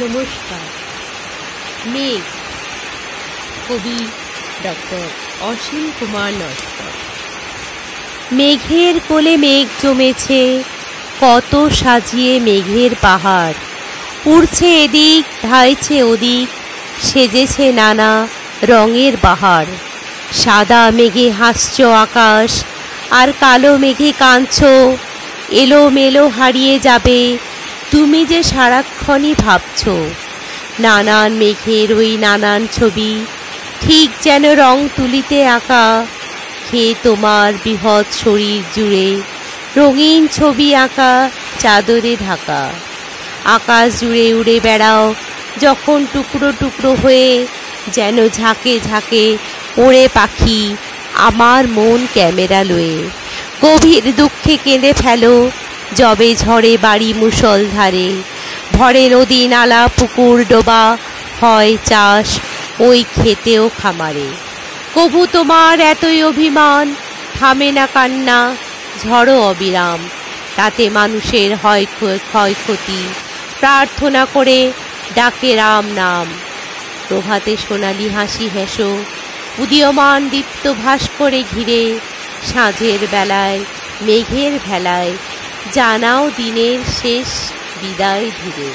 নমস্কার। মেঘ, কবি ডক্টর অসীম কুমার নস্কর। মেঘের কোলে মেঘ জমেছে, কত সাজিয়ে মেঘের পাহাড়। উড়ছে এদিক, ধাইছে ওদিক, সেজেছে নানা রঙের বাহার। সাদা মেঘে হাসছ আকাশ, আর কালো মেঘে কাঁদছ। এলো মেলো হারিয়ে যাবে, তুমি যে সারাক্ষণই ভাবছ। নানান মেঘের ওই নানান ছবি, ঠিক যেন রং তুলিতে আঁকা। খেয়ে তোমার বৃহৎ শরীর জুড়ে রঙিন ছবি আঁকা চাদরে ঢাকা। আকাশ জুড়ে উড়ে বেড়াও যখন টুকরো টুকরো হয়ে, যেন ঝাঁকে ঝাঁকে ওড়ে পাখি আমার মন ক্যামেরা লয়ে। গভীর দুঃখে কেঁদে ফেলো যবে ঝড়ে বাড়ি মুষলধারে। ভরে নদী নালা পুকুর ডোবা, হয় চাষ ওই ক্ষেতেও খামারে। কবু তোমার এতই অভিমান, থামে না কান্না, ঝড়ো অবিরাম। তাতে মানুষের হয় ক্ষয়ক্ষতি, প্রার্থনা করে ডাকে রাম নাম। প্রভাতে সোনালি হাসি হেসো, উদীয়মান দীপ্ত ভাস্করে ঘিরে। সাঁঝের বেলায় মেঘের ভেলায় জানাও দিনের শেষ বিদায় ধীরে।